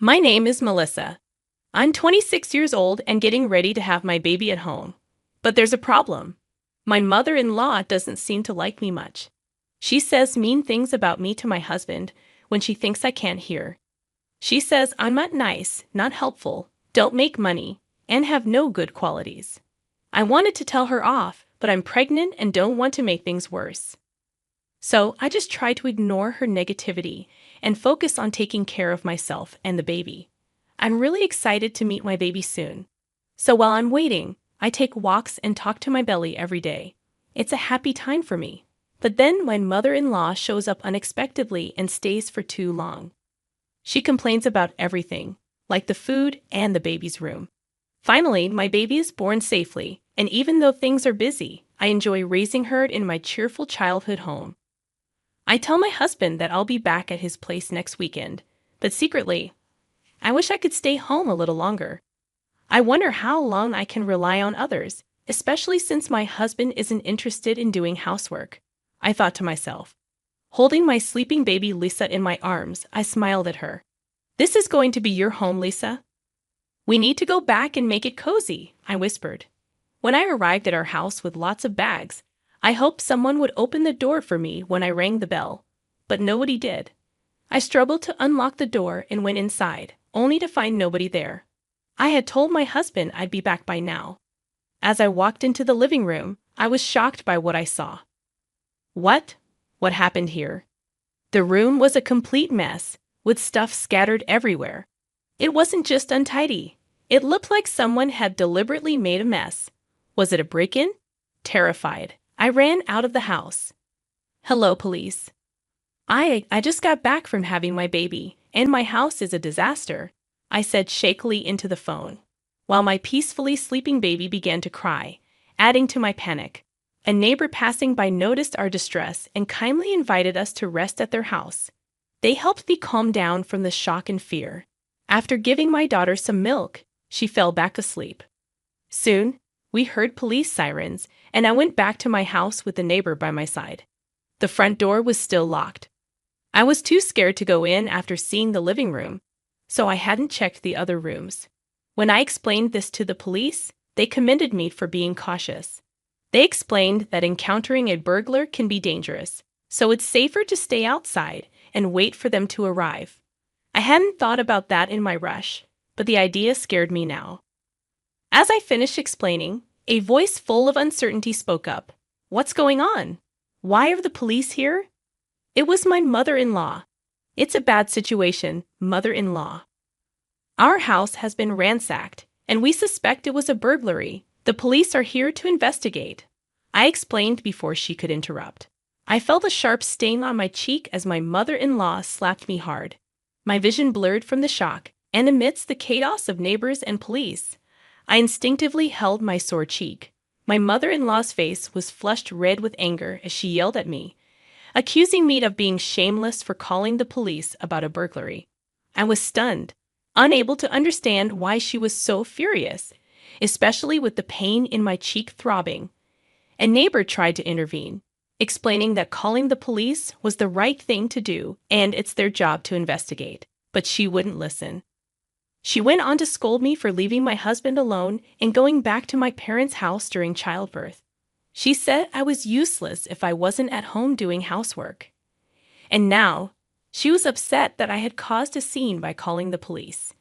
My name is Melissa. I'm 26 years old and getting ready to have my baby at home. But there's a problem. My mother-in-law doesn't seem to like me much. She says mean things about me to my husband when she thinks I can't hear. She says I'm not nice, not helpful, don't make money, and have no good qualities. I wanted to tell her off, but I'm pregnant and don't want to make things worse. So I just try to ignore her negativity and focus on taking care of myself and the baby. I'm really excited to meet my baby soon. So while I'm waiting, I take walks and talk to my belly every day. It's a happy time for me. But then my mother-in-law shows up unexpectedly and stays for too long. She complains about everything, like the food and the baby's room. Finally, my baby is born safely, and even though things are busy, I enjoy raising her in my cheerful childhood home. I tell my husband that I'll be back at his place next weekend, but secretly, I wish I could stay home a little longer. I wonder how long I can rely on others, especially since my husband isn't interested in doing housework. I thought to myself. Holding my sleeping baby Lisa in my arms, I smiled at her. This is going to be your home, Lisa. We need to go back and make it cozy, I whispered. When I arrived at our house with lots of bags, I hoped someone would open the door for me when I rang the bell, but nobody did. I struggled to unlock the door and went inside, only to find nobody there. I had told my husband I'd be back by now. As I walked into the living room, I was shocked by what I saw. What? What happened here? The room was a complete mess, with stuff scattered everywhere. It wasn't just untidy. It looked like someone had deliberately made a mess. Was it a break-in? Terrified, I ran out of the house. Hello, police. I just got back from having my baby, and my house is a disaster, I said shakily into the phone, while my peacefully sleeping baby began to cry, adding to my panic. A neighbor passing by noticed our distress and kindly invited us to rest at their house. They helped me calm down from the shock and fear. After giving my daughter some milk, she fell back asleep. Soon, we heard police sirens, and I went back to my house with the neighbor by my side. The front door was still locked. I was too scared to go in after seeing the living room, so I hadn't checked the other rooms. When I explained this to the police, they commended me for being cautious. They explained that encountering a burglar can be dangerous, so it's safer to stay outside and wait for them to arrive. I hadn't thought about that in my rush, but the idea scared me now. As I finished explaining, a voice full of uncertainty spoke up. What's going on? Why are the police here? It was my mother-in-law. It's a bad situation, mother-in-law. Our house has been ransacked, and we suspect it was a burglary. The police are here to investigate. I explained before she could interrupt. I felt a sharp sting on my cheek as my mother-in-law slapped me hard. My vision blurred from the shock, and amidst the chaos of neighbors and police, I instinctively held my sore cheek. My mother-in-law's face was flushed red with anger as she yelled at me, accusing me of being shameless for calling the police about a burglary. I was stunned, unable to understand why she was so furious, especially with the pain in my cheek throbbing. A neighbor tried to intervene, explaining that calling the police was the right thing to do and it's their job to investigate, but she wouldn't listen. She went on to scold me for leaving my husband alone and going back to my parents' house during childbirth. She said I was useless if I wasn't at home doing housework. And now, she was upset that I had caused a scene by calling the police.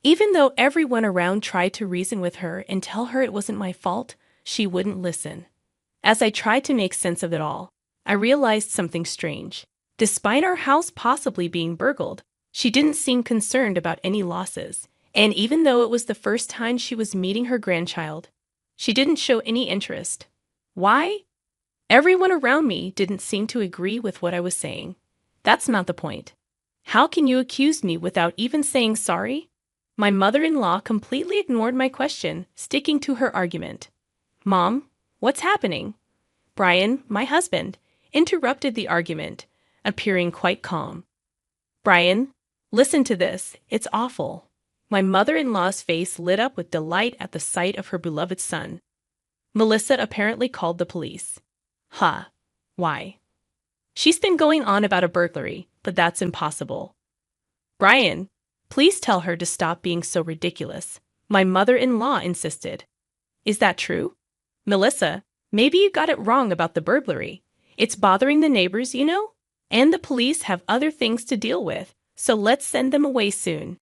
Even though everyone around tried to reason with her and tell her it wasn't my fault, she wouldn't listen. As I tried to make sense of it all, I realized something strange. Despite our house possibly being burgled, she didn't seem concerned about any losses. And even though it was the first time she was meeting her grandchild, she didn't show any interest. Why? Everyone around me didn't seem to agree with what I was saying. That's not the point. How can you accuse me without even saying sorry? My mother-in-law completely ignored my question, sticking to her argument. Mom, what's happening? Brian, my husband, interrupted the argument, appearing quite calm. Brian, listen to this. It's awful. My mother-in-law's face lit up with delight at the sight of her beloved son. Melissa apparently called the police. Huh. Why? She's been going on about a burglary, but that's impossible. Brian, Please tell her to stop being so ridiculous, my mother-in-law insisted. Is that true? Melissa, maybe you got it wrong about the burglary. It's bothering the neighbors, you know? And the police have other things to deal with, so let's send them away soon.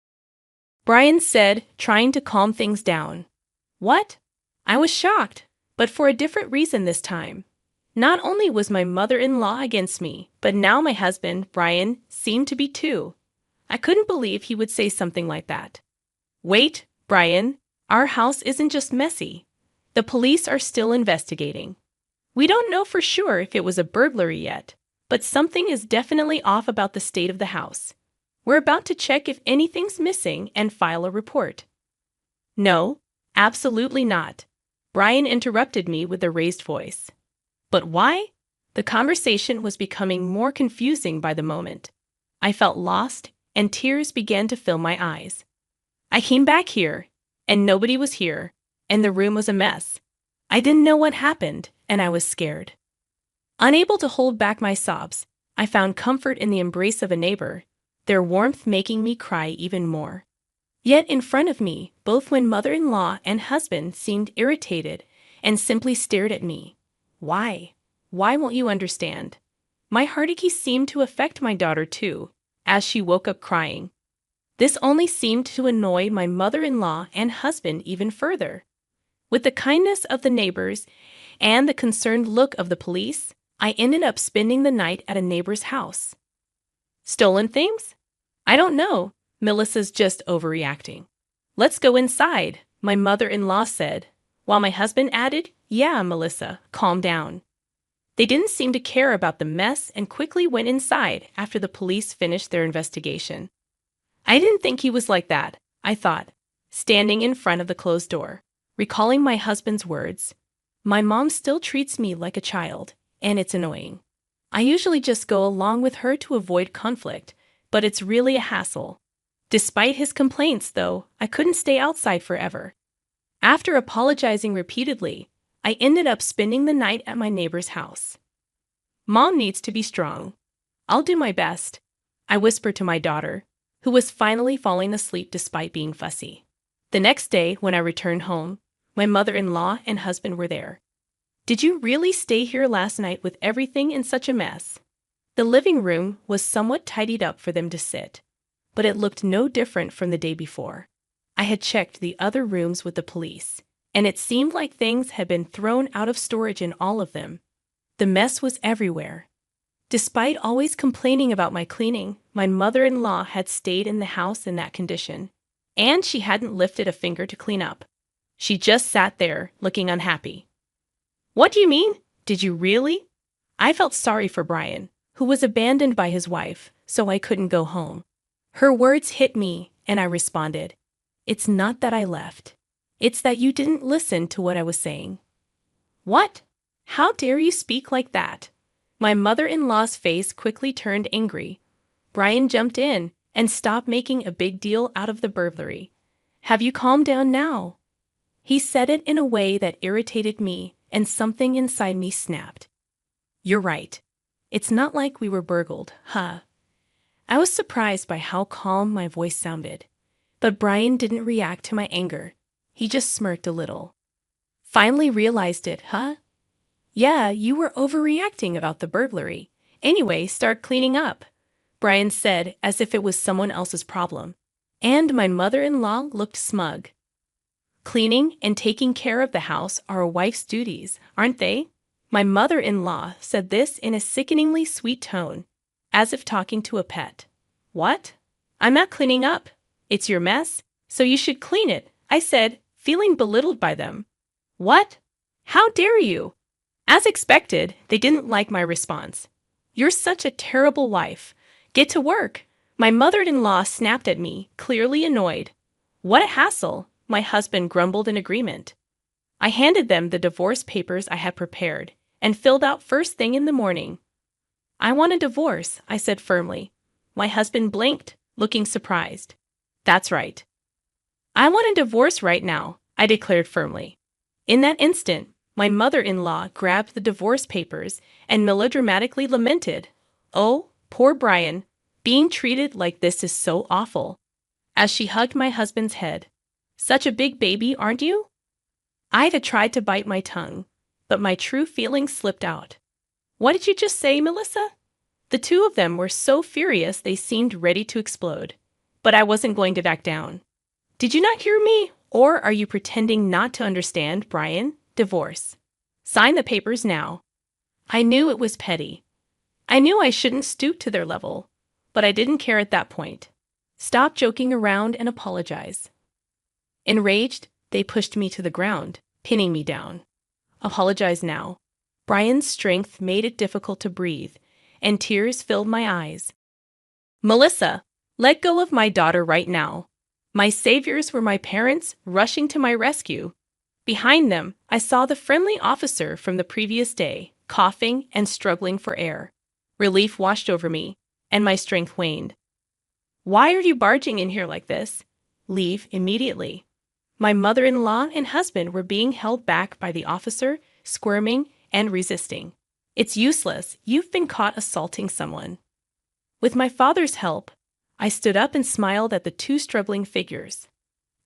Brian said, trying to calm things down. What? I was shocked, but for a different reason this time. Not only was my mother-in-law against me, but now my husband, Brian, seemed to be too. I couldn't believe he would say something like that. Wait, Brian, our house isn't just messy. The police are still investigating. We don't know for sure if it was a burglary yet, but something is definitely off about the state of the house. We're about to check if anything's missing and file a report. No, absolutely not. Brian interrupted me with a raised voice. But why? The conversation was becoming more confusing by the moment. I felt lost, and tears began to fill my eyes. I came back here, and nobody was here, and the room was a mess. I didn't know what happened, and I was scared. Unable to hold back my sobs, I found comfort in the embrace of a neighbor, their warmth making me cry even more. Yet in front of me, both my mother-in-law and husband seemed irritated and simply stared at me. Why? Why won't you understand? My heartache seemed to affect my daughter too, as she woke up crying. This only seemed to annoy my mother-in-law and husband even further. With the kindness of the neighbors and the concerned look of the police, I ended up spending the night at a neighbor's house. Stolen things? I don't know. Melissa's just overreacting. Let's go inside, my mother-in-law said, while my husband added, yeah, Melissa, calm down. They didn't seem to care about the mess and quickly went inside after the police finished their investigation. I didn't think he was like that, I thought, standing in front of the closed door, recalling my husband's words. My mom still treats me like a child, and it's annoying. I usually just go along with her to avoid conflict, but it's really a hassle. Despite his complaints, though, I couldn't stay outside forever. After apologizing repeatedly, I ended up spending the night at my neighbor's house. Mom needs to be strong. I'll do my best, I whispered to my daughter, who was finally falling asleep despite being fussy. The next day, when I returned home, my mother-in-law and husband were there. Did you really stay here last night with everything in such a mess? The living room was somewhat tidied up for them to sit, but it looked no different from the day before. I had checked the other rooms with the police, and it seemed like things had been thrown out of storage in all of them. The mess was everywhere. Despite always complaining about my cleaning, my mother-in-law had stayed in the house in that condition, and she hadn't lifted a finger to clean up. She just sat there, looking unhappy. What do you mean? Did you really? I felt sorry for Brian, who was abandoned by his wife, so I couldn't go home. Her words hit me, and I responded, it's not that I left. It's that you didn't listen to what I was saying. What? How dare you speak like that? My mother-in-law's face quickly turned angry. Brian jumped in and stopped making a big deal out of the burglary. Have you calmed down now? He said it in a way that irritated me, and something inside me snapped. You're right. It's not like we were burgled, huh? I was surprised by how calm my voice sounded. But Brian didn't react to my anger. He just smirked a little. Finally realized it, huh? Yeah, you were overreacting about the burglary. Anyway, start cleaning up, Brian said as if it was someone else's problem. And my mother-in-law looked smug. Cleaning and taking care of the house are a wife's duties, aren't they? My mother-in-law said this in a sickeningly sweet tone, as if talking to a pet. What? I'm not cleaning up. It's your mess, so you should clean it, I said, feeling belittled by them. What? How dare you? As expected, they didn't like my response. You're such a terrible wife. Get to work. My mother-in-law snapped at me, clearly annoyed. What a hassle, my husband grumbled in agreement. I handed them the divorce papers I had prepared and filled out first thing in the morning. I want a divorce, I said firmly. My husband blinked, looking surprised. That's right. I want a divorce right now, I declared firmly. In that instant, my mother-in-law grabbed the divorce papers and melodramatically lamented, "Oh, poor Brian, being treated like this is so awful." as she hugged my husband's head. Such a big baby, aren't you? Ida tried to bite my tongue, but my true feelings slipped out. What did you just say, Melissa? The two of them were so furious they seemed ready to explode. But I wasn't going to back down. Did you not hear me? Or are you pretending not to understand, Brian? Divorce. Sign the papers now. I knew it was petty. I knew I shouldn't stoop to their level, but I didn't care at that point. Stop joking around and apologize. Enraged, they pushed me to the ground, pinning me down. Apologize now. Brian's strength made it difficult to breathe, and tears filled my eyes. Melissa, let go of my daughter right now. My saviors were my parents rushing to my rescue. Behind them, I saw the friendly officer from the previous day, coughing and struggling for air. Relief washed over me, and my strength waned. Why are you barging in here like this? Leave immediately. My mother-in-law and husband were being held back by the officer, squirming and resisting. It's useless. You've been caught assaulting someone. With my father's help, I stood up and smiled at the two struggling figures.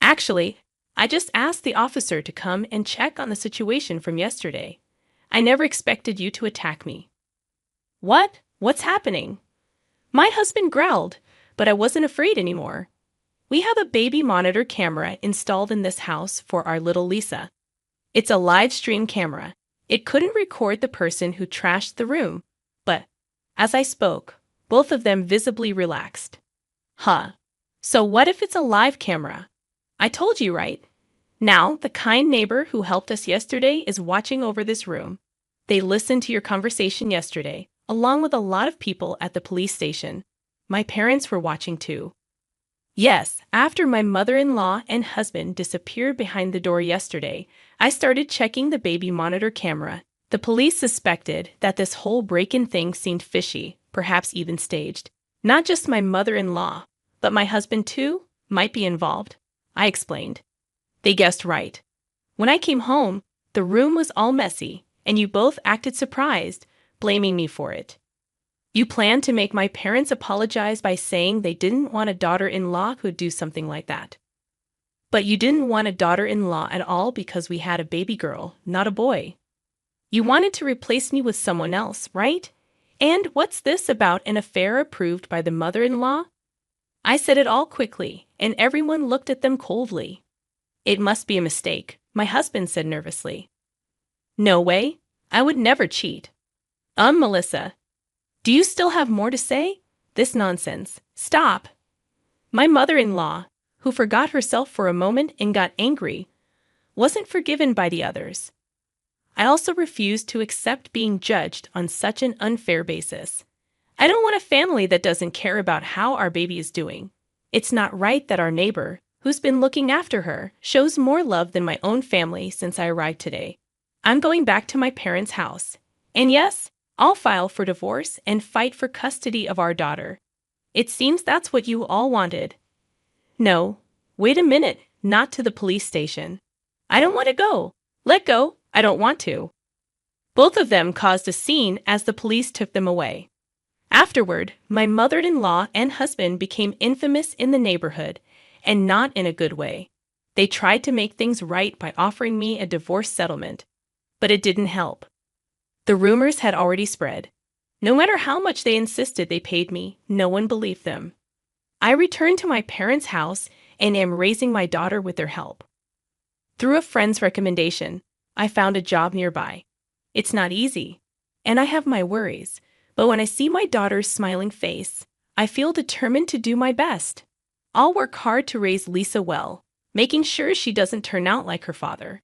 Actually, I just asked the officer to come and check on the situation from yesterday. I never expected you to attack me. What? What's happening? My husband growled, but I wasn't afraid anymore. We have a baby monitor camera installed in this house for our little Lisa. It's a live stream camera. It couldn't record the person who trashed the room, but as I spoke, both of them visibly relaxed. Huh. So what if it's a live camera? I told you, right? Now, the kind neighbor who helped us yesterday is watching over this room. They listened to your conversation yesterday, along with a lot of people at the police station. My parents were watching too. Yes, after my mother-in-law and husband disappeared behind the door yesterday, I started checking the baby monitor camera. The police suspected that this whole break-in thing seemed fishy, perhaps even staged. Not just my mother-in-law, but my husband too might be involved, I explained. They guessed right. When I came home, the room was all messy, and you both acted surprised, blaming me for it. You planned to make my parents apologize by saying they didn't want a daughter-in-law who'd do something like that. But you didn't want a daughter-in-law at all because we had a baby girl, not a boy. You wanted to replace me with someone else, right? And what's this about an affair approved by the mother-in-law? I said it all quickly, and everyone looked at them coldly. It must be a mistake, my husband said nervously. No way. I would never cheat. Melissa. Do you still have more to say? This nonsense. Stop. My mother-in-law, who forgot herself for a moment and got angry, wasn't forgiven by the others. I also refused to accept being judged on such an unfair basis. I don't want a family that doesn't care about how our baby is doing. It's not right that our neighbor, who's been looking after her, shows more love than my own family since I arrived today. I'm going back to my parents' house. And yes, I'll file for divorce and fight for custody of our daughter. It seems that's what you all wanted. No, wait a minute, not to the police station. I don't want to go. Let go, I don't want to. Both of them caused a scene as the police took them away. Afterward, my mother-in-law and husband became infamous in the neighborhood, and not in a good way. They tried to make things right by offering me a divorce settlement, but it didn't help. The rumors had already spread. No matter how much they insisted they paid me, no one believed them. I returned to my parents' house and am raising my daughter with their help. Through a friend's recommendation, I found a job nearby. It's not easy, and I have my worries, but when I see my daughter's smiling face, I feel determined to do my best. I'll work hard to raise Lisa well, making sure she doesn't turn out like her father.